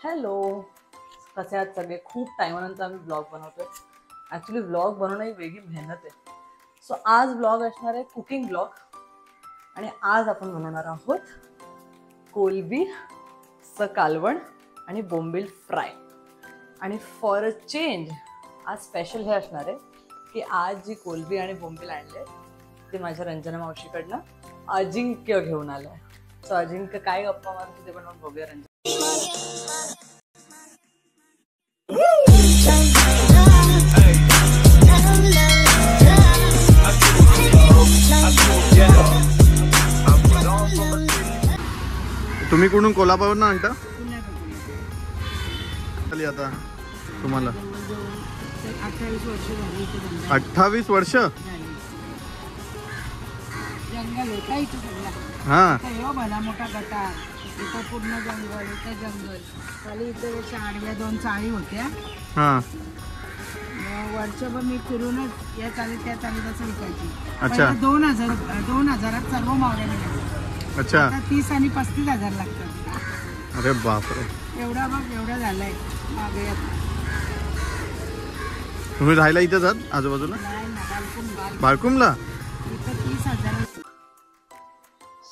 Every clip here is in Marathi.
हॅलो, कसे आहात सगळे? खूप टाइमानंतर आम्ही ब्लॉग बनवतोय. ॲक्च्युली ब्लॉग बनवणं ही वेगळी मेहनत आहे. सो आज ब्लॉग असणार आहे कुकिंग ब्लॉग आणि आज आपण बनवणार आहोत कोलंबीचं कालवण आणि बोंबील फ्राय. आणि फॉर अ चेंज आज स्पेशल हे असणार आहे की आज जी कोलंबी आणि बोंबील आणले ते माझ्या रंजना मावशीकडनं अजिंक्य घेऊन आलंय. सो अजिंक्य काय गप्पा मारतो ते पण बघूया. रंजना तुम्ही कुठून कोल्हापूरवरून आणता? आता तुम्हाला 28 वर्ष. हा भला मोठा गटार, इथं पूर्ण जंगल, इथं जंगल, खाली इथे चाळ्या 2 चाळी होत्या. हा वर्षभर मी फिरूनच या चालीत त्या चालीत असं विकायची. अच्छा. 2000 सर्व मावळ्या निघायच्या. अच्छा. 30 आणि 35,000 लागतात. अरे बापरे. एवढा बघ, एवढा झालाय मागे. तुम्ही राहायला इथेच आहात आजूबाजूला? नाही ना, बाळकुमला. इथं 30,000.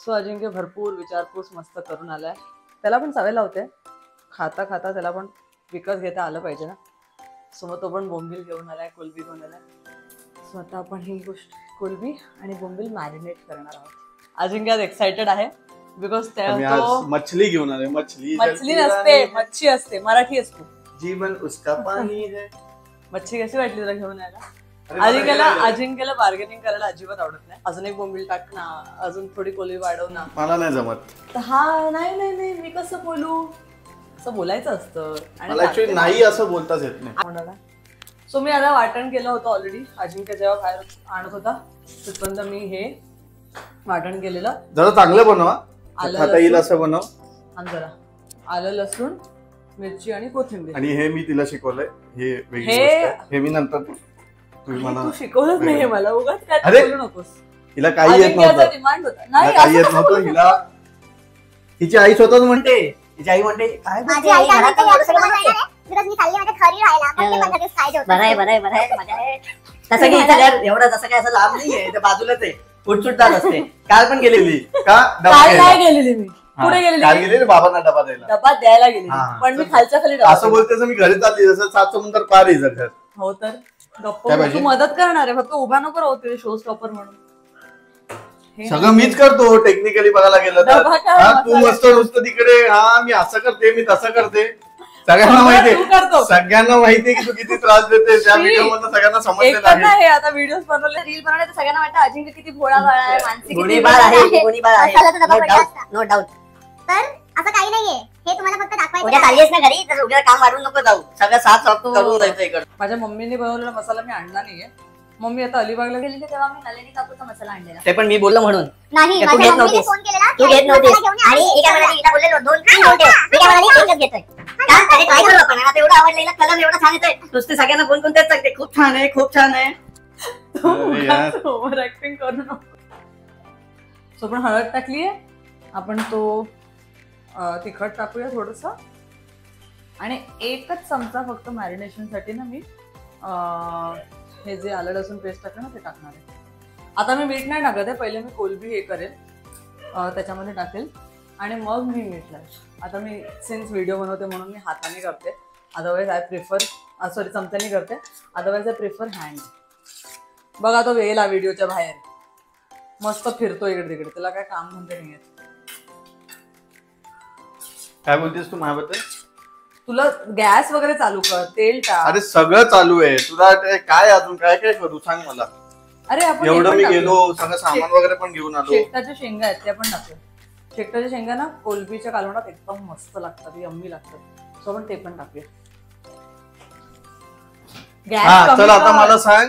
सो अजिंक्य भरपूर विचारपूस मस्त करून आलाय. त्याला पण सवय लावते, खाता खाता त्याला पण विकत घेता आलं पाहिजे ना. सो मग तो पण बोंबील घेऊन आलाय, कोलंबी घेऊन आलाय. सो आता आपण ही गोष्ट कोलंबी आणि बोंबील मॅरिनेट करणार आहोत. अजिंक्य आज एक्साइटेड आहे बिकॉज तो मछली घेऊन आले. मछली नसते, मच्छी असते. मराठी असतो. जीवन उसका पाणी है. मच्छी कशी वाटली तुला घेऊन यायला? अजिंक्यला बार्गेनिंग करायला अजिबात आवडत नाही. अजून एक बोंबील टाक ना, अजून थोडी कोलंबी वाढव ना. मला नाही जमत. तर हा नाही मी कसं बोलू, असं बोलायचं असतं. आणि नाही असं बोलताच येत नाही. सो मी आता वाटण केलं होतं ऑलरेडी. अजिंक्य जेव्हा बाहेर आणत होता तिथपर्यंत मी हे वाटण केलेलं. जरा चांगलं बनवा, खाता येईल असं बनव. आणि जरा आलं, लसूण, मिरची आणि कोथिंबीर. आणि हे मी तिला शिकवलंय. हे वेगळी गोष्ट आहे. हे मी नंतर तू शिकवलंच नाही मला. उगाच काय बोलू नकोस. हिला काही येत नव्हतं. डिमांड होता. काही येत नव्हतं हिला. हिची आई स्वतःच म्हणते, हिची आई म्हणते काय माझी आई घरात बिकॉज मी चालली माझ्या घरी राहायला. मग ते 15 दिवस खायचे होते. बरं आहे. तसं की एवढं तसं काय असं लांब नाहीये, ते बाजूलाच आहे. उठसुटतात असते. काल पण गेलेली का? काल नाही गेलेली मी. पुढे गेलेली. बाबांना डबा द्यायला गेलेली. पण मी खालच्या खाली असं बोलते मी घरी चालली जसं 7 समुद्र पार आहे घर. हो तर गप्पा तू मदत करणार आहे, फक्त उभा नको राहू शो स्टॉपर म्हणून. सगळं मीच करतो टेक्निकली बघायला गेलं तर. तू मस्त नुसतं तिकडे हा मी असं करते, मी तसं करते. सगळ्यांना माहितीये की तू किती त्रास देते. त्या व्हिडिओ मधून सगळ्यांना समजलेलं आहे. आता व्हिडिओ बनवले, रील बनवले तर सगळ्यांना वाटतं अजिंक्य किती भोळा बाळ आहे, मानसिक गुणीबाळ आहे. No doubt. तर असं काही नाहीये, हे तुम्हाला फक्त दाखवायचं. उद्या चाललीस ना घरी तर उद्या काम वाढून नको जाऊ. सगळं साफ करून जायचं इकडं. माझ्या मम्मीने बनवलेला मसाला मी आणला नाहीये. मम्मी आता अलिबागला गेलेली तेव्हा मी नलिनी कापूरचा मसाला आणलेला. ते पण मी बोललो म्हणून नाही. तू घेत नव्हतीस. फोन केलेला, तू घेत नव्हतीस. आणि एका म्हणाली हिला बोललेलो 2 मी काय म्हणाली एकच घेतोय का? अरे ट्राय करू आपण. आता एवढं आवडलेला कलर एवढा छान येतोय. नुसते सगळ्यांना फोन करून तेच सांगते खूप छान आहे, खूप छान आहे. ओव्हर ऍक्टिंग करू नको. सो आपण हळद टाकलीये. आपण तो तिखट टाकूया थोडस. आणि 1च चमचा फक्त मॅरिनेशन साठी ना मी हे जे आलं लसूण पेस्ट टाकलं ना ते टाकणार आहे. आता मी मीठ नाही टाकत आहे. पहिले मी कोलंबी हे करेल, त्याच्यामध्ये टाकेल आणि मग मी मीठ लावेल. आता मी सिन्स व्हिडिओ बनवते म्हणून मी हाताने करते. अदरवाईज आय प्रिफर चमच्याने करते. Otherwise I prefer hand. बघा तो वेळेला व्हिडिओच्या बाहेर मस्त फिरतो इकडे तिकडे. त्याला काय काम म्हणते नाही. काय बोलतेस तू माझ्याबद्दल? तुला गॅस वगैरे चालू कर, तेल टाक. अरे सगळं चालू आहे. तुला काय अजून काय काय करू सांग मला. अरे आपण एवढं मी गेलो, सगळं सामान वगैरे पण घेऊन आलो. शेकटाच्या शेंगा आहेत त्या पण टाकू. शेकटाच्या शेंगा ना कोलंबीच्या कालवणात एकदम मस्त लागतात, यम्मी लागतात. सो आपण ते पण टाकूया. चल आता मला सांग,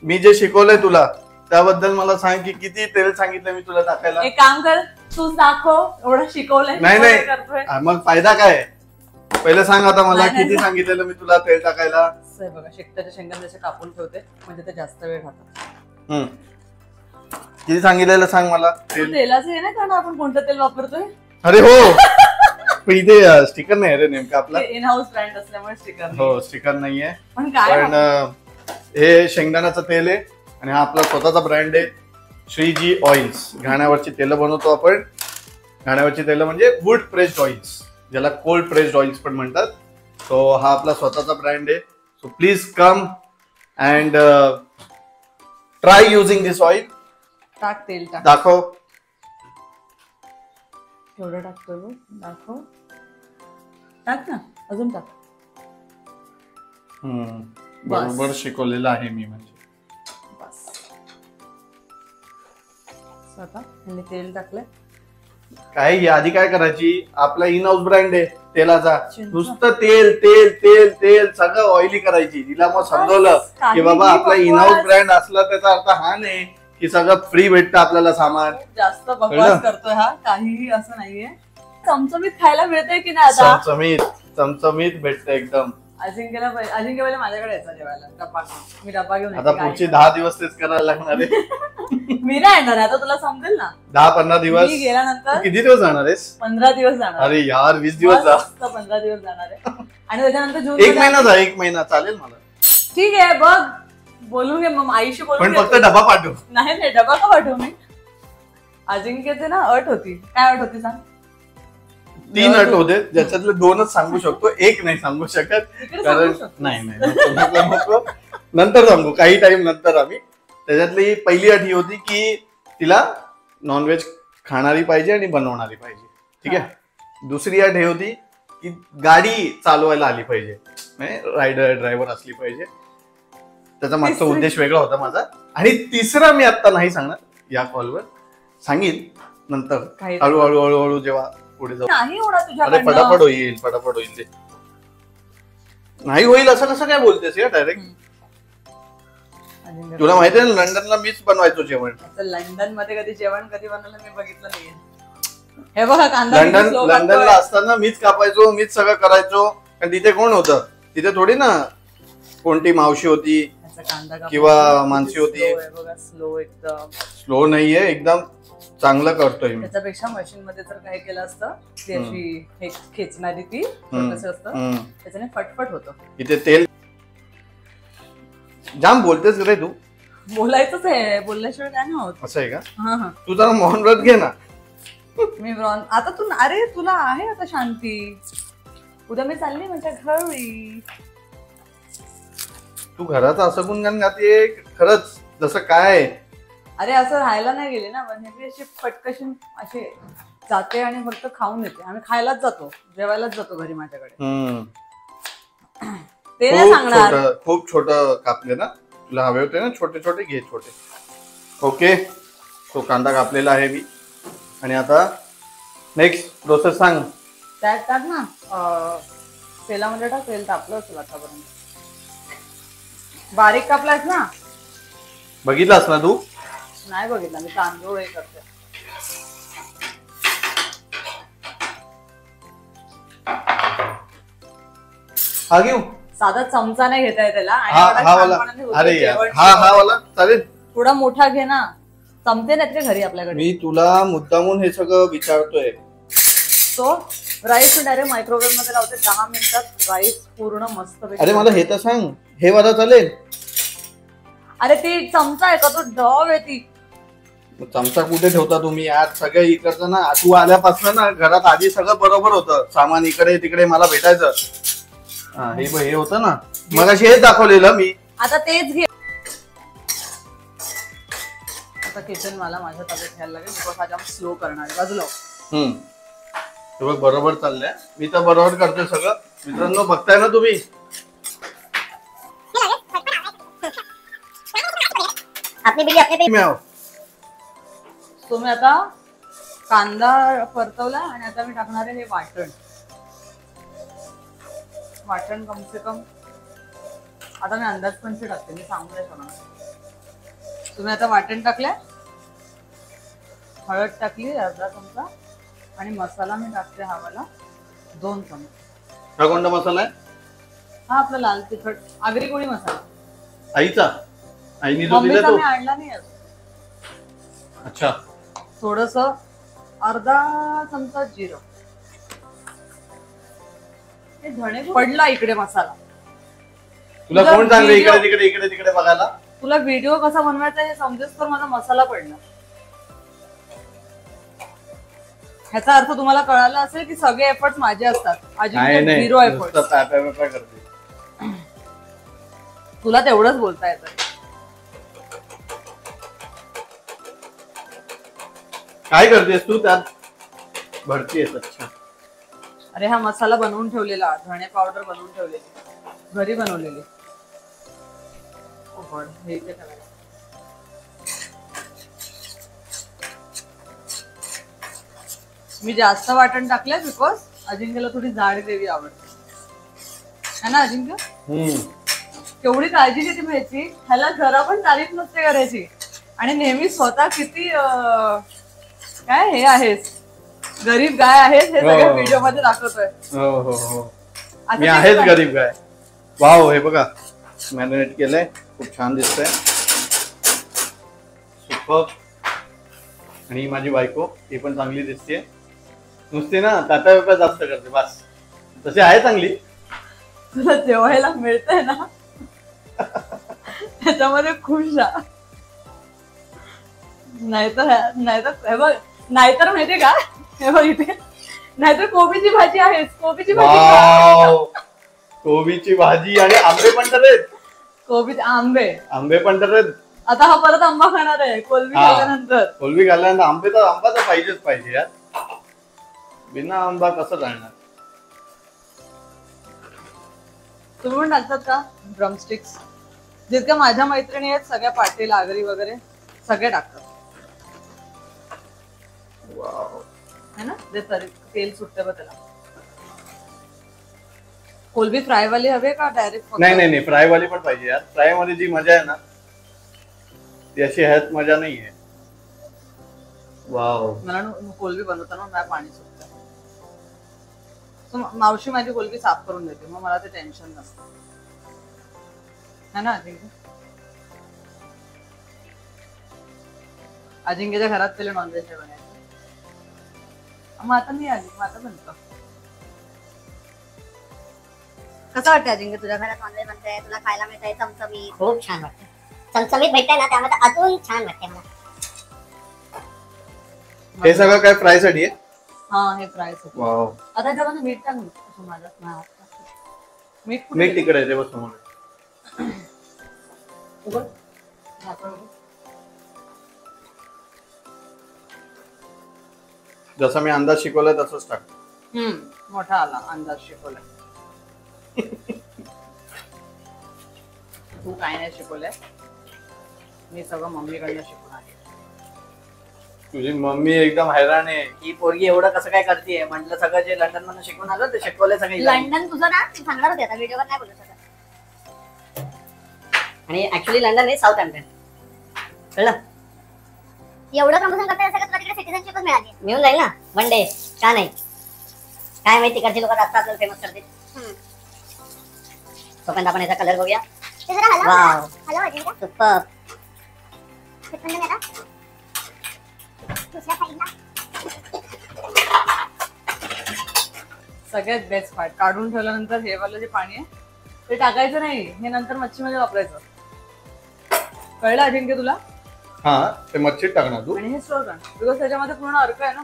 मी जे शिकवलंय तुला त्याबद्दल मला सांग की किती तेल सांगितलं मी तुला टाकायला. एक काम कर, तू दाखव. एवढं शिकवलंय. नाही मग फायदा काय? पहिले सांग आता मला किती सांगितलेलं मी तुला तेल टाकायला. बघा शेकटाच्या शेंगा जसे कापून ठेवते म्हणजे ते जास्त वेळ खातात. किती सांगितलेलं सांग मला. तेलाचं हे नाही कारण आपण कोणतं तेल वापरतोय. अरे हो पण इथे स्टिकर नाही रे नेमका आपला. इन हाऊस ब्रँड असल्यामुळे स्टिकर हो स्टिकर नाहीये. पण काय पण हे शेंगदाण्याचं तेल आहे आणि हा आपला स्वतःचा ब्रँड आहे श्रीजी ऑइल्स. घाण्यावरची तेल बनवतो आपण. घाण्यावरची तेल म्हणजे वूड प्रेस्ड ऑइल्स, ज्याला कोल्ड प्रेस्ड ऑइल्स पण म्हणतात. सो हा आपला स्वतःचा ब्रँड आहे. So please come and try using this oil. टाक तेल टाक. दाखव केवढं टाकतो बघ, दाखव. टाक ना, अजून टाक. बरोबर शिकवलेलं आहे मी म्हणजे. बस आता तेल टाकलंय. काय आधी काय करायची, आपला इन हाऊस ब्रँड आहे तेलाचा, चिंच. नुसतं तेल तेल तेल तेल सगळं ऑइली करायची. तिला मग समजवलं की बाबा आपला इन हाऊस ब्रँड असला त्याचा अर्थ हा नाही की सगळं फ्री भेटतं आपल्याला सामान. खूप जास्त बकवास करतोय हा, काहीही असं नाहीये. चमचमीत खायला मिळतंय की नाही आता? चमचमीत चमचमीत भेटतं एकदम. अजिंक्यला पहिले माझ्याकडे यायचा जेवायला डब्बा घेऊन. मी डब्बा घेऊन आता यायचे. पुढचे 10 दिवस तेच करायला लागणार आहे. मी नाही येणार आहे, आता तुला समजेल ना. 10-15 दिवस. मी गेल्यानंतर किती दिवस जाणार आहेस? 15 दिवस जाणार. अरे यार 20 दिवस जा. 15 दिवस जाणार आहे आणि त्याच्यानंतर जून 1 महिना जा. 1 महिना चालेल मला. ठीक आहे बघ, बोलून घे मग आईशी बोलून पण घे. फक्त डबा पाठव. नाही डबा का पाठवू मी? अजिंक्यचे ना अट होती. काय अट होती सांग? 3 अट होते, ज्याच्यातले 2च सांगू शकतो, 1 नाही सांगू शकत. इकडे कारण सांगू शकतो. नाही नको. नंतर सांगू, काही टाइम नंतर. आम्ही त्याच्यातली पहिली अट ही होती की तिला नॉनव्हेज खाणारी पाहिजे आणि बनवणारी पाहिजे. ठीक आहे. दुसरी अट ही होती की गाडी चालवायला आली पाहिजे, रायडर ड्रायव्हर असली पाहिजे. त्याचा मागचा उद्देश वेगळा होता माझा. आणि तिसरा मी आता नाही सांगणार या कॉलवर, सांगेन नंतर काही हळूहळू हळूहळू जेव्हा पुढे जाऊ. नाही होणार अरे तुझ्याकडनं. पटापट होईल, पटापट होईल. ते नाही होईल असं कसं काय बोलतेस या डायरेक्ट? अजिंक्य, तुला माहिती आहे लंडनला मीच बनवायचो जेवण. लंडन मध्ये कधी जेवण कधी बनवलं मी बघितलं नाहीये. हे बघा कांदा किती slow लंडनला कापतोय. असताना मीच कापायचो, मीच सगळं करायचो. कारण तिथे कोण होतं? तिथे थोडी ना कोणती मावशी होती याचा कांदा कापतो. किंवा किती मानसी होती. slow आहे बघा, स्लो एकदम. स्लो नाहीये, एकदम चांगलं करतोय मी. त्याच्यापेक्षा मशीन मध्ये जर काय केलं असतं, ती अशी हे खेचणारी ती छोटंसं असतं, त्याच्याने फटफट होतं. इथे तेल जाम बोलतेस रे तू. बोलायचंच आहे, बोलल्याशिवाय काय नाही होत. असं आहे का? हा हा. तू जरा मौन व्रत घे ना. मी आता तू अरे तुला आहे आता शांती. उद्या मी चालली माझ्या घरी. तू घरात असं गुणगान गाते खरंच जसं काय? अरे असं राहायला नाही गेले ना, म्हणजे अशी पटकशी अशी जाते आणि फक्त खाऊन येते. आम्ही खायलाच जातो, जेवायलाच जातो घरी माझ्याकडे. ते नाही सांगणार. खूप छोट कापले ना तुला हवे होते ना, छोटे छोटे घे छोटे. ओके. तो कांदा कापलेला आहे मी. आणि आता नेक्स्ट प्रोसेस सांग. त्यात टाक ना, तेलामध्ये टाक. तेल तापलं असेल आतापर्यंत. बारीक कापलास ना? बघितलास ना तू? नाही बघितला मी, तांदूळ हे करते. हा घेऊ. साधा चमचा नाही घेता येत त्याला. हा वाला. अरे यार हा वाला चालेल. थोडा मोठा घे ना. चमचे नाहीत का घरी आपल्याकडे? मी तुला मुद्दामून हे सगळं विचारतोय. तो राईस डायरेक्ट मायक्रोवेव्ह मध्ये लावते, 10 मिनिटात राईस पूर्ण मस्त. अरे मला हे तर सांग, हे वाला चालेल? अरे ती चमचा आहे का? तो डव आहे ती. चमचा कुठे ठेवता तुम्ही यार? सगळं इकडचं ना, तू आल्यापासून ना घरात आधी सगळं बरोबर होतं. सामान इकडे तिकडे मला भेटायचं. हे होतं ना मगाशी, हेच दाखवलेलं मी. आता तेच घे. आता किचन मला माझ्या ताब्यात घ्यायला लागेल. बिकॉज हा स्लो करणार आहे. बाजूला हे बघ बरोबर चाललंय. मी तर बरोबर करतोय सगळं. मित्रांनो बघताय ना तुम्ही? तुम्ही आता कांदा परतवला आणि आता मी टाकणार आहे हे वाटण. वाटण कमसे कम आता मी अंदाज पंचे टाकते, मी सांगू नाही शकणार. तुम्ही आता वाटण टाकलंय, हळद टाकली अर्धा चमचा आणि मसाला मी टाकते हा वाला 2 चमचे. हा कोणता मसाला आहे? हा आपला लाल तिखट आगरी कोळी मसाला. आईचा? आईनी जो दिला मम्मीचा तो? मी आणला नाही अजून. अच्छा. थोडस अर्धा चमचा जिरं. हे धणे पडला इकडे मसाला. तुला कोण सांगलं इकडे तिकडे इकडे तिकडे बघायला? तुला व्हिडिओ कसा बनवायचा हे समजेस तर माझा मसाला पडला. ह्याचा अर्थ तुम्हाला कळाला असेल की सगळे एफर्ट्स माझे असतात. अजिंक्य 0 एफर्ट्स. तुला तेवढंच बोलता येतं. काय करतेस तू? त्यात भरतीयेस. अच्छा. अरे हा मसाला बनवून ठेवलेला, धणे पावडर बनवून ठेवलेली, घरी बनवलेली. हे इथे ठेवायचं. मी जास्त वाटण टाकलंय बिकॉज अजिंक्यला थोडी जाड ग्रेव्ही आवडते, है ना अजिंक्य? केवढी काळजी घेते ह्याची. ह्याला जरा पण तारीफ नसते करायची आणि नेहमी स्वतः किती काय हे आहेस, गरीब गाय आहेस हे सगळ्या व्हिडिओ मध्ये दाखवतोय. मी आहेच गरीब गाय. वाव, हे बघा मॅरिनेट केलंय, खूप छान दिसतंय. सुपर. आणि माझी बायको ती पण चांगली दिसते. नुसते ना ताटा वेपा जास्त करते बस. तशी आहे चांगली. तुला जेवायला मिळतंय ना त्याच्यामध्ये खुश राहा. नाहीतर हे बघ, नाहीतर माहितीये का, हे बघ इथे, नाहीतर कोबीची भाजी आहेच. कोबीची भाजी, कोबीची भाजी आणि आंबे पण तर आहेत. कोबीचे आंबे पण तर आहेत. आता हा परत आंबा खाणार आहे कोलबी खाल्ल्यानंतर. कोलबी खाल्ल्यानंतर आंबा तर पाहिजेच पाहिजे यार. बिना आंबा कसं चालणार? तुम्ही पण टाकतात का ड्रमस्टिक्स? जितक्या माझ्या मैत्रिणी आहेत सगळ्या, पाटील आगरी वगैरे सगळे टाकतात. है ना? ते तेल सुटते बघ त्याला. कोलबी फ्राय वाली हवे का डायरेक्ट? नाही, फ्राय वाली पण पाहिजे यार. फ्राय मध्ये जी मजा आहे ना ती अशी ह्यात मजा नाहीये. वाव. मला कोलबी बनवताना मला पाणी सुटतं. मावशी माझी कोलबी साफ करून देते, मग मला ते टेन्शन नसतं, है ना अजिंक्य? अजिंक्यच्या घरात पहिले नॉनव्हेज बनायचं. मग आता मी आली, मग आता बनतो. कसं वाटतं अजिंक्य तुझ्या घरात नॉनव्हेज बनतंय, तुला खायला मिळतंय चमचमीत? खूप छान वाटतं. चमचमीत भेटतंय ना, त्यामुळे अजून छान वाटते मला. हे सगळं काय फ्राय साठी आहे? हा, हे फ्राय साठी. वाव. आता त्याच्यामध्ये मीठ टाक. माझा मीठ तिकडे आहे ते बस समोर. जसा मी अंदाज शिकवलाय तसंच टाक. मोठा आला अंदाज शिकवलाय. तू काय नाही शिकवलंय, मी सगळं मम्मीकडनं शिकून आले. तुझी मम्मी एकदम हैराण आहे. ही पोरगी एवढं कसं काय करते. म्हटलं सगळं जे लंडन मधून शिकून आलं ते शिकवलंय सगळं. लंडन तुझं ना सांगणार होते, आता व्हिडिओवर नाही बोलू शकत. आणि ऍक्च्युली लंडन हे साऊथ हॅम्प्टन. कळलं? एवढं प्रमोशन करता असं का तुला तिकडे सिटीजनशिपच मिळाली? मिळून जाईल ना वन डे. का नाही? काय माहिती तिकडची लोक जास्त आपल्याला फेमस करतील. तोपर्यंत आपण याचा कलर बघूया. ते जरा हलव. वाव, हलव अजिंक्य. सुपर. तिथून आता दुसऱ्या साईडला. सगळ्यात बेस्ट पार्ट, काढून ठेवल्यानंतर हे वाला जे पाणी आहे ते टाकायचं नाही, हे नंतर मच्छीमध्ये वापरायचं. कळलं अजिंक्य तुला? हा, ते मच्छीत टाकणार तू. आणि हे स्टोर कर, बिकॉज त्याच्यामध्ये पूर्ण अर्क आहे ना,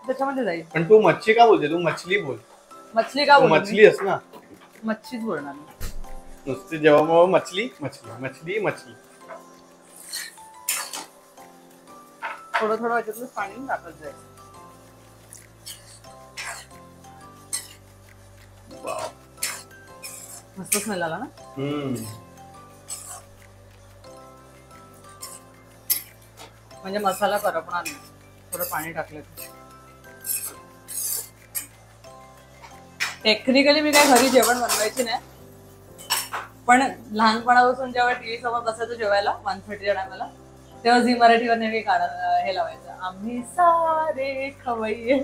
त्याच्यामध्ये जाईल. पण तू मच्छी का बोलते? तू मछली बोल. मछली का बोल? मछली आहेस ना. मच्छीच बोलणार. नुसती जेव्हा मछली मछली मछली मछली. थोडं थोडं याच्यातलं पाणी टाकत जायचं. मस्त स्मेल आला ना. म्हणजे मसाला करपणार नाही, थोडं पाणी टाकलं. टेक्निकली मी काय घरी जेवण बनवायची नाही, पण लहानपणापासून जेव्हा टीव्ही समोर बसायचं जेवायला 1:30 टायमाला, तेव्हा झी मराठीवर नेहमी हे लावायचं, आम्ही सारे खवय्ये.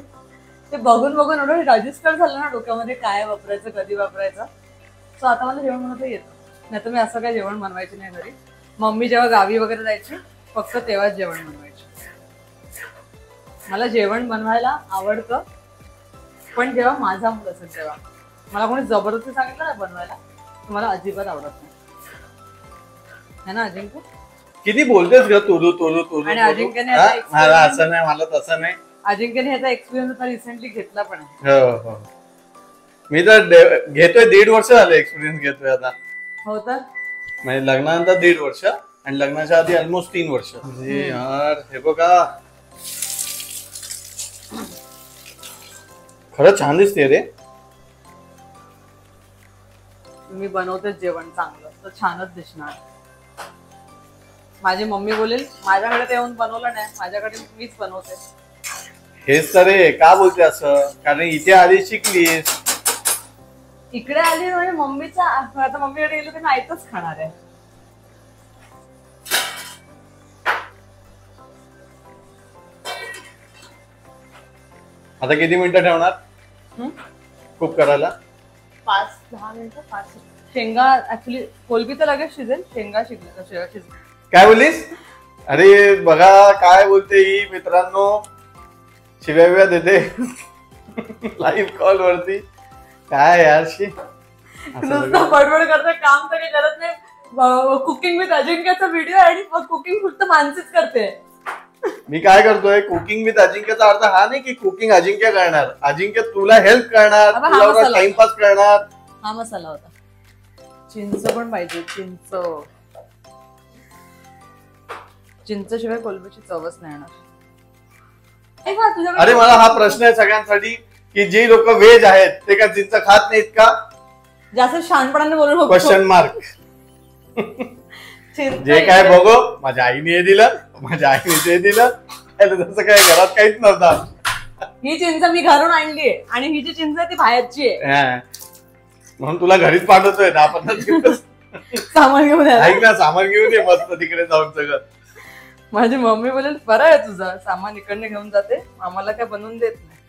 ते बघून बघून एवढं रजिस्टर झालं ना डोक्यामध्ये, काय वापरायचं कधी वापरायचं. सो आता मला जेवण बनवता येतं. नाही तर मी असं काय जेवण बनवायची नाही घरी. मम्मी जेव्हा गावी वगैरे जायची फक्त तेव्हाच जेवण बनवायची. मला जेवण बनवायला आवडतं, पण जेव्हा माझा मूड असेल तेव्हा. मला कोणी जबरदस्ती सांगितलं ना बनवायला मला अजिबात आवडत नाही है ना अजिंक्य. किती बोलतेस ग तुरु तुरु तुरु. आणि अजिंक्यने हा? आता experience- मला असं नाही, मला तसं नाही. अजिंक्यने ह्याचा एक्सपिरियन्स आता रिसेंटली घेतला पण आहे. हो हो मी तर घेतोय 1.5 वर्ष झालं एक्सपिरियन्स घेतोय आता. हो तर म्हणजे लग्नानंतर 1.5 वर्ष आणि लग्नाच्या आधी ऑलमोस्ट 3 वर्ष. यार हे बघा खरंच छान दिसते रे. मी बनवते जेवण चांगलं तर छानच दिसणार. माझी मम्मी बोलेल माझ्याकडे ते येऊन बनवलं नाही, माझ्याकडे मीच बनवते. हेच तर रे का बोलते असं, कारण इथे आधी शिकलीस. इकडे आली म्हणजे मम्मीचा आता मम्मीकडे गेलो तर मी आयतच खाणार आहे. आता किती मिनिटं ठेवणार कुक करायला? 5-10 मिनिटं 5. शेंगा ऍक्च्युली कोलबी तर लगेच शिजेल, शेंगा शिजेल. काय बोललीस? अरे बघा काय बोलते ही मित्रांनो, शिव्या देते लाईव्ह कॉल वरती. काय यार शी नुसतं बडबड करते, काम तरी करत नाही. कुकिंग विथ अजिंक्यचा व्हिडिओ आणि कुकिंग फक्त मानसीच करते. मी काय करतोय कुकिंग विथ अजिंक्यचा अर्थ हा नाही की कुकिंग अजिंक्य करणार, अजिंक्य तुला हेल्प करणार, तुला टाइमपास करणार. हा मसाला होता. चिंच पण पाहिजे, चिंच शिवाय कोलबीची चवच नाही येणार. अरे मला हा प्रश्न आहे सगळ्यांसाठी की जे लोक व्हेज आहेत ते का चिंच खात नाहीत का? जास्त शहाणपणाने बोलू क्वेश्चन मार्क. जे काय बघो माझ्या आईने हे दिलं, माझ्या आईने ते दिलं, तसं काय घरात काहीच नव्हतं. ही चिंच मी घरून आणलीये आणि ही जी चिंच आहे ती बाहेरची आहे. म्हणून तुला घरीच पाठवतोय 10-15 दिवस. सामान घेऊन ऐक ना, सामान घेऊन ये मस्त तिकडे जाऊन सगळं. माझी मम्मी बोलेल बरं आहे तुझं, सामान इकडनं घेऊन जाते, आम्हाला काय बनवून देत नाही.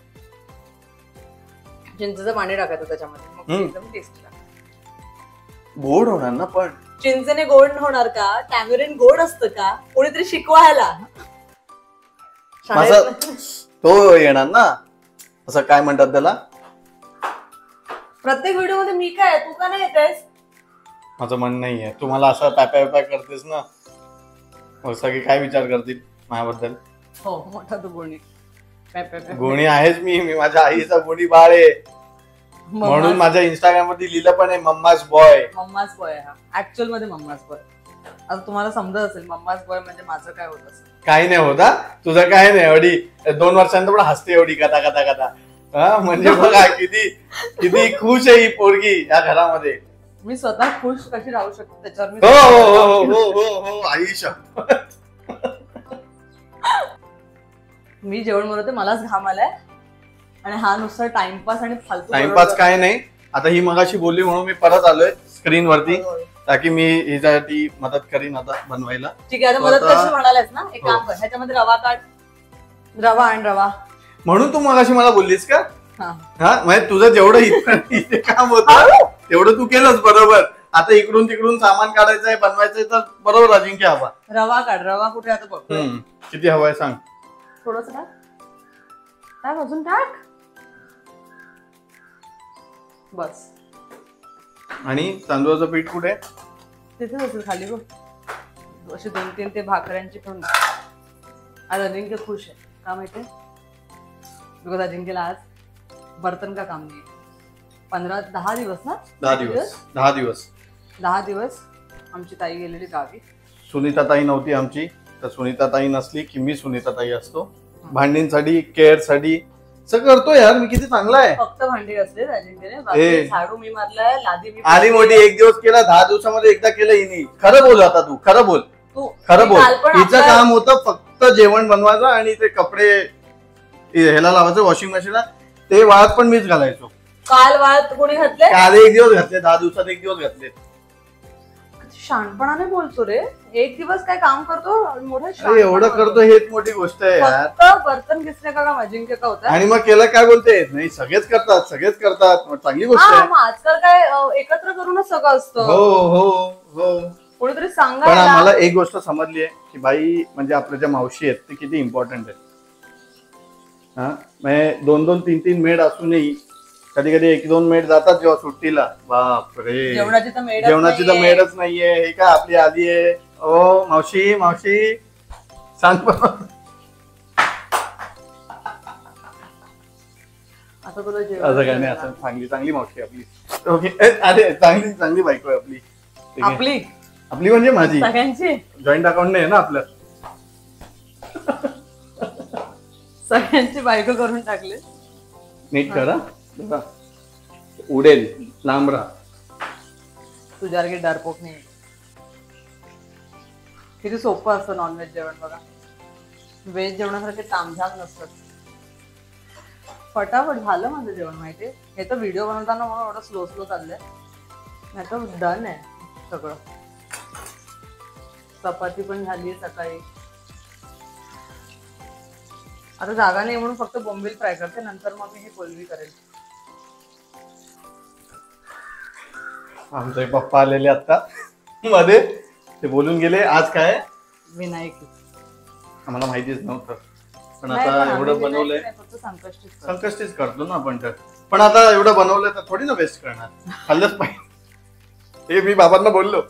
चिंचेचं पाणी टाकायचं त्याच्यामध्ये, मग एकदम टेस्टी लागतं. गोड होणार ना पण. चिंचेने गोड होणार का? टॅमरिन गोड असतं का? कोणीतरी शिकवायला. तो येणार ना, असं काय म्हणतात त्याला. प्रत्येक व्हिडिओ मध्ये मी काय तू का नाही येतेस? माझं मन नाहीये, तुम्हाला असं पॅप्या करतेस ना, सगळे काय विचार करतील माझ्याबद्दल. हो मोठा तू गोणी. गोणी आहेच मी माझ्या आईचा गोणी बाळ आहे. म्हणून माझ्या इंस्टाग्राम मध्ये लिहिलं पण आहे मम्माज बॉय. मम्माज बॉय हा ऍक्च्युअल मध्ये मम्माज बॉय. आता तुम्हाला समजत असेल मम्माज बॉय म्हणजे माझं काय होत असेल. काही नाही होता तुझं, काय नाही एवढी 2 वर्षांत पण हसते एवढी कथा कथा कथा. म्हणजे बघा किती किती खुश आहे ही पोरगी या घरामध्ये. मी स्वतः खुश कशी राहू शकते त्याच्यावर मी. हो आयुष्य. मी जेवण बनवते, मलाच घाम आलाय आणि हा नुसता टाइमपास आणि फालतू. टाइमपास काय नाही. आता ही मगाशी बोलली म्हणून मी परत आलोय स्क्रीन वरती, ताकी मी हिच्यासाठी मदत करीन आता बनवायला. ठीक आहे, आता मदत कशी म्हणालेस ना, एक काम कर, ह्याच्यामध्ये रवा काढ, रवा आणि रवा. म्हणून तू मगाशी मला बोललीस का? हा म्हणजे तुझं जेवढं इथे काम होतं तेवढं तू केलंच बरोबर. आता इकडून तिकडून सामान काढायचंय, बनवायचंय, तर बरोबर अजिंक्य हवा. रवा काढ, रवा कुठे आता बघ. किती हवाय सांग. थोडस टाक, अजून टाक, बस. आणि तांदूळाचं पीठ कुठे? तिथेच असेल खाली बघ. असे 2-3 ते भाकऱ्यांची पण. आज अजिंक्य खुश आहे का माहितीये? बिकॉज अजिंक्यला आज बर्तन का काम नाही. 10 दिवस ना, 10 दिवस आमची ताई गेलेली गावी. सुनीता ताई नव्हती आमची, तर सुनीता ताई नसली की मी सुनीता ताई असतो. भांडींसाठी, केअर साठी सगळं करतो यार मी. किती चांगला आहे. फक्त भांडी असले अजिंक्यने, झाडू मी मारलाय, लादी मी आली मोठी 1 दिवस केला, 10 दिवसामध्ये एकदा केलं हिने. खरं बोल आता तू, खरं बोल, खरं बोल. हिचं काम होतं फक्त जेवण बनवायचं आणि ते कपडे ह्याला लावायचं वॉशिंग मशीनला. ते वाळत पण मीच घालायचो. काल वाळत कोणी घातले? काल 1 दिवस घातले, 10 दिवसात 1 दिवस घातले. शहाणपणाने बोलतो रे. 1 दिवस काय काम करतो मोठं. एवढं करतो हेच मोठी गोष्ट आहे यार. फक्त बर्तन घिसले का अजिंक्य का होता. आणि मग केलं काय बोलते? नाही सगळेच करतात, सगळेच करतात, चांगली गोष्ट आहे. आजकाल काय एकत्र करूनच सगळं असतं. हो कोणीतरी सांगा. पण मला एक गोष्ट समजली आहे की बाई म्हणजे आपल्या ज्या मावशी आहेत ते किती इम्पॉर्टंट आहेत. 2-2, 3-3 मेड असूनही कधी कधी 1-2 मेड जातात जेव्हा सुट्टीला. बापरे, जेवणाची तर मेडच नाहीये. हे काय आपली आली आहे. ओ मावशी मावशी सांग असं काय नाही. असं चांगली मावशी आपली. ओके, अरे चांगली बायको आहे आपली. आपली म्हणजे माझी सगळ्यांची जॉईंट अकाउंट नाही ना आपलं. सगळ्यांची बायको करून टाकले. नीट करा, उडेल, लांब राहा. तुझ्यासारखी डरपोक नाही. किती सोपं असतं नॉनव्हेज जेवण बघा. व्हेज जेवणासारखे तामझाम नसतात. फटाफट झालं माझं जेवण माहितीये. हे तर व्हिडिओ बनवताना मला एवढं स्लो चाललंय, नाही तर डन आहे सगळं. चपाती पण झाली सकाळी. आता जागा नाही म्हणून फक्त बोंबील फ्राय करते, नंतर मग मी हे कोलबी करेल. आमचे पप्पा आलेले आता मध्ये, ते बोलून गेले आज काय विनायकी. आम्हाला माहितीच नव्हतं, पण आता एवढं बनवलंय. संकष्टीच करतो ना आपण तर. पण आता एवढं बनवलंय तर थोडी ना वेस्ट करणार, खाल्लंच पाहिजे. हे मी बाबांना बोललो.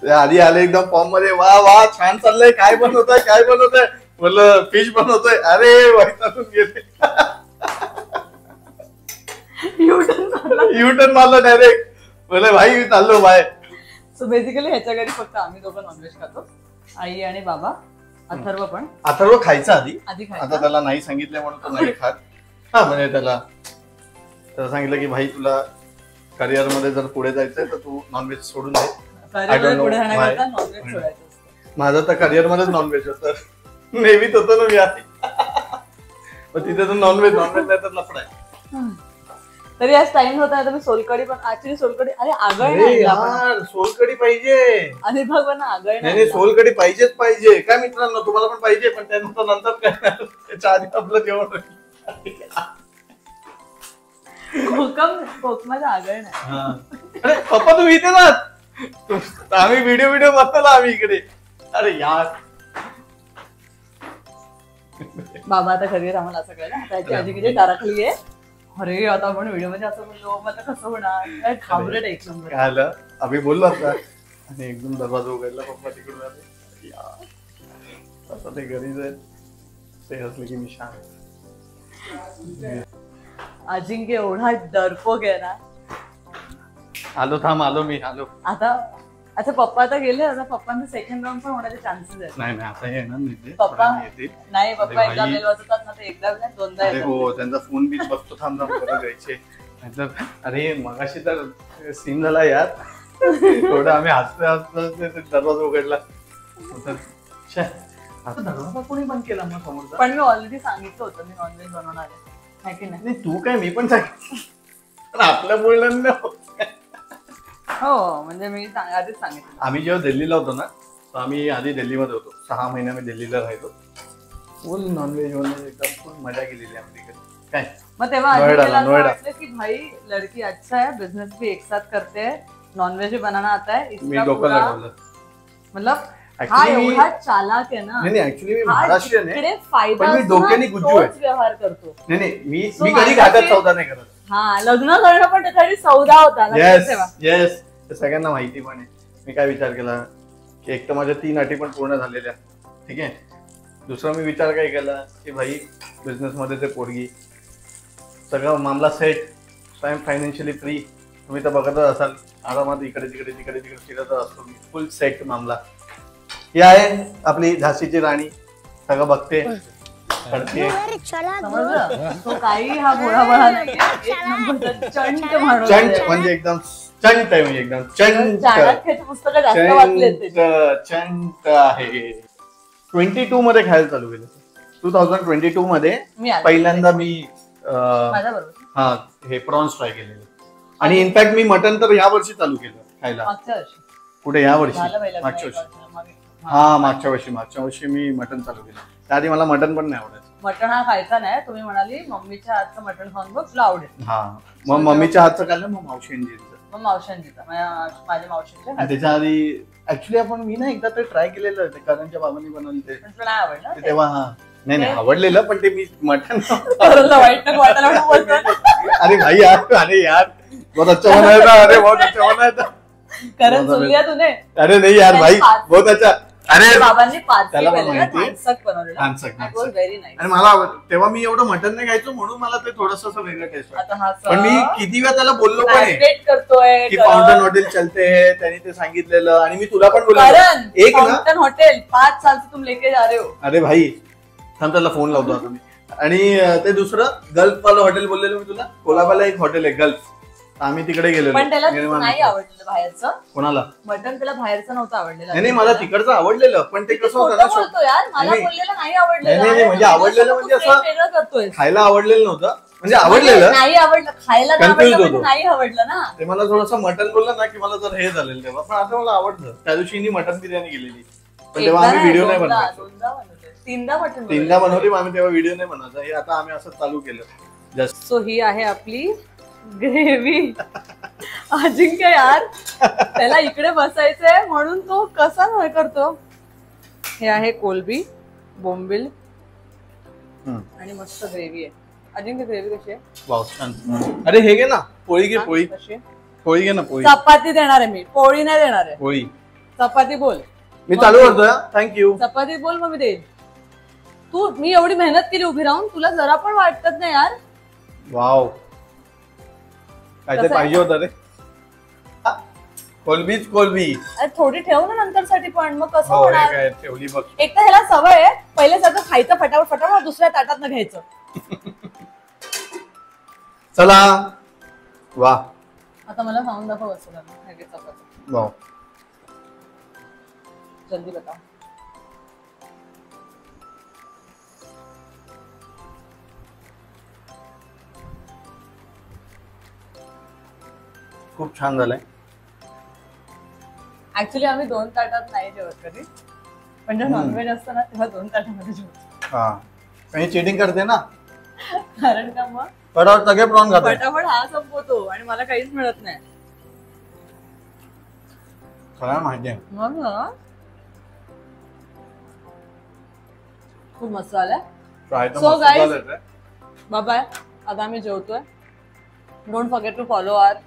आधी आले एकदम फॉर्म मध्ये, वा छान चाललंय, काय बनवतोय बोललं फिश बनवतोय. अरे वैतागून गेले. युटर्न मारला डायरेक्ट. बोले भाई चाललो बाय. सो बेसिकली ह्याच्या घरी फक्त आम्ही दोघं नॉनव्हेज खातो, आई आणि बाबा. अथर्व खायचा आधी खायचा. आता त्याला नाही सांगितलं म्हणून तो नाही खात. हा म्हणजे त्याला सांगितलं की भाई तुला करिअर मध्ये जर पुढे जायचंय तर तू नॉनव्हेज सोडून दे. माझं तर करिअर मध्येच नॉनव्हेज होतं, नेहमीच होतं ना मी आधी. तिथे तर नॉनव्हेज नाही तर लफडा आहे. तरी आज टाइम होता. आता मी सोलकडी पण ऍक्च्युली सोलकडी, अरे आगळ सोलकडी पाहिजे. आणि बघ ना आगळ नाही सोलकडी पाहिजेच पाहिजे. काय मित्रांनो तुम्हाला पण पाहिजे, पण त्यानंतर नंतर काय त्याच्या आधी आपलं जेवण. कोकमाचं आगळ नाही. अरे पप्पा तुम्ही इथे ना, आम्ही व्हिडिओ बघतो आम्ही इकडे. अरे यार बाबा आता करिअर आम्हाला असं कळलं. त्याची आजी किती टारकली आहे. अरे आता आपण व्हिडिओ मध्ये असं बोललो, मग कसं होणार. घाबरट एक नंबर. काय आलं आम्ही बोललो आता आणि एकदम दरवाजा उघडला. पप्पा तिकडून आले. आता ते घरी जाईल, ते असले की मी शांत. अजिंक्य एवढा डरपोक आहे ना. आलो मी आता. अच्छा पप्पा आता गेले. आता पप्पांचं सेकंड राऊंड पण होण्याचे चान्सेस आहेत. नाही आता येणार नाही पप्पा नाही. पप्पा एकदा बेल वाजवतात ना, ते एकदा दोनदा येतात. हो त्यांचा फोन बिल बघतो. थांब परत द्यायचे. अरे मगाशी तर सीन झाला यार. थोडं आम्ही हसते दरवाजा उघडला. आता दरवाजा कोणी बंद केला मग समोरचा. पण मी ऑलरेडी सांगितलं होतं मी नॉनव्हेज बनवणार आहे की नाही. तू काय मी पण सांगितलं, आपल्या मुलांना. हो म्हणजे मी आधीच सांगितलं. आम्ही जेव्हा दिल्लीला होतो ना, आम्ही आधी दिल्लीमध्ये होतो. 6 महिने आम्ही दिल्लीला राहिलो. फुल नॉनव्हेज मध्ये एकदम फुल मजा केलेली आम्ही. काय मग तेव्हा वाटलं की भाई लड़की अच्छा है, बिजनेस भी एक साथ करते हैं, नॉनव्हेज भी बनाना आता है. मी डोकं लागवलं. मतलब हा एवढा चालाक आहे ना. नाही ऍक्च्युली मी महाराष्ट्रीयन आहे, फायदा पण मी डोक्याने गुज्जू आहे. व्यवहार करतो. नाही मी कधी घाटात सौदा नाही करत. हा लग्न करणं पण त्यासाठी सौदा होता. येस सगळ्यांना माहिती पण आहे. मी काय विचार केला की एक तर माझ्या 3 अटी पण पूर्ण झालेल्या. ठीक आहे. दुसरा मी विचार काय केला की भाई बिझनेस मध्ये ते पोरगी, सगळा मामला set, I am financially free. तुम्ही तर बघतच असाल आरामात इकडे तिकडे फिरत असतो मी. फुल सेट मामला. ही आहे आपली झाशीची राणी. सगळं बघते करते. तो काही हा भोळा बळा नाही. चंट म्हणजे एकदम चंट आहे. म्हणजे एकदम चंट आहे. 22 मध्ये खायला चालू केलं. 2022 मध्ये पहिल्यांदा मी हा हे प्रॉन्स फ्राय केलेले. आणि इनफॅक्ट मी मटन तर या वर्षी चालू केलं खायला. कुठे या वर्षी मागच्या वर्षी. हा मागच्या वर्षी मी मटन चालू केलं. त्याआधी मला मटन पण नाही आवडायचं. मटन हा खायचा नाही. तुम्ही म्हणाली मम्मीच्या हातचं मटन खाऊन बघ तुला आवडेल. हा मग मम्मीच्या हातचं खाल्लं, मग मावशींजीचं, मग मावशांजीचं, माझ्या मावशींच्या. त्याच्या आधी ऍक्च्युली मी ना एकदा ते ट्राय केलेलं. ते करणच्या बाबांनी बनवलं ते नाही आवडलं तेव्हा. हा नाही नाही आवडलेलं पण ते मी मटन वाईट नको वाटायला म्हणून बोलतोय. अरे भाई यार अरे यार बहुत अच्छा बनाया था अरे बहुत अच्छा बनाया था कारण सुनलिया तूने अरे नहीं यार भाई बहुत अच्छा अरे बाबांनी त्याला पण माहिती. बनवलेलं थांचक, It was very nice. आणि मला तेव्हा मी एवढं मटन नाही खायचो म्हणून मला ते थोडस वेगळं टेस्ट आता हा पण मी किती वेळा त्याला बोललो पण आहे Celebrate करतोय की फाउंटन हॉटेल चलते है त्यांनी ते सांगितलेलं आणि मी तुला पण बोललो करण एक ना फाउंटन हॉटेल 5 साल से तुम लेके जा रहे हो. अरे भाई थांब त्याला फोन लावतो आता मी आणि ते दुसरं गल्फ वालं हॉटेल बोललेलं मी तुला कोलाबाला एक हॉटेल आहे गल्फ आम्ही तिकडे गेलेलो पण त्याला नाही आवडलेलं बाहेरचं कोणाला मटन त्याला बाहेरचं नव्हतं आवडलेलं. नाही मला तिकडचं आवडलेलं पण ते कसं होतं ना बोलतो यार मला नाही, बोललेलं नाही आवडलेलं. नाही, म्हणजे आवडलेलं म्हणजे असं वेगळं करतोय खायला आवडलेलं नव्हतं म्हणजे आवडलेलं नाही आवडलं खायला नाही Confused आवडलं म्हणजे होतो. नाही आवडलं ना. ते मला थोडंसं मटन बोललं ना की मला जर हे झालेलं तेव्हा पण आता मला आवडतं त्या दिवशी मटन बिर्याणी केलेली पण तेव्हा आम्ही व्हिडिओ नाही बनवायचो तीनदा बनवली पण आम्ही तेव्हा व्हिडिओ नाही बनवायचा हे आता आम्ही असं चालू केलं जस्ट सो ही आहे आपली ग्रेव्ही. अजिंक्य यार त्याला इकडे बसायचंय म्हणून तो कसा हे करतो. हे आहे कोलबी बोंबील आणि मस्त ग्रेव्ही आहे. अजिंक्य ग्रेव्ही कशी आहे वाव छान अरे हे घे ना पोळी घे पोळी कशी आहे? पोळी घे ना पोळी चपाती देणार आहे मी पोळी नाही देणार आहे. पोळी चपाती बोल मी चालू करतोय थँक्यू चपाती बोल मग मी देईल. तू मी एवढी मेहनत केली उभी राहून तुला जरा पण वाटत नाही यार. वाव काय ते कसं आहे? पाहिजे होतं रे कोलबीच कोलबी अरे थोडी ठेव ना नंतर साठी पण मग कसं हो हे होणार. काय ठेवली बघ एक तर ह्याला सवय आहे पहिले सगळं खायचं फटाफट फटाफट दुसऱ्या ताटात न घ्यायचं. चला वा आता मला खाऊन दाखव असं चपाती वाव जल्दी बता. खूप छान झालंय ऍक्च्युली आम्ही 2 ताटात नाही जेवत कधी पण जेव्हा नॉनव्हेज असतं ना तेव्हा 2 ताटामध्ये जेवतो. हा काही चीटिंग करते ना कारण का मग फटाफट सगळे प्रॉन खाते फटाफट हा संपवतो आणि मला काहीच मिळत नाही. सगळ्यांना माहिती आहे मग ना खूप मस्त झालाय. Try तर So मस्त guys, झालंय ते. बाय आता आम्ही जेवतोय. Don't forget to follow our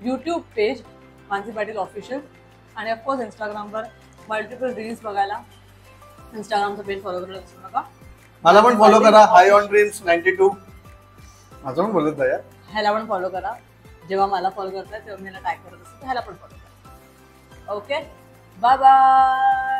YouTube page Mansi Patil official आणि ऑफकोर्स इंस्टाग्रामवर मल्टिपल रील्स बघायला इंस्टाग्रामचं पेज फॉलो करायला विसरू नका. मला पण फॉलो करा हाय ऑन ड्रीम्स 92 माझं पण बोलत यार ह्याला पण फॉलो करा. जेव्हा मला फॉलो करताय तेव्हा मी ह्याला टॅग करत असतो ह्याला पण फॉलो करा. Okay bye bye.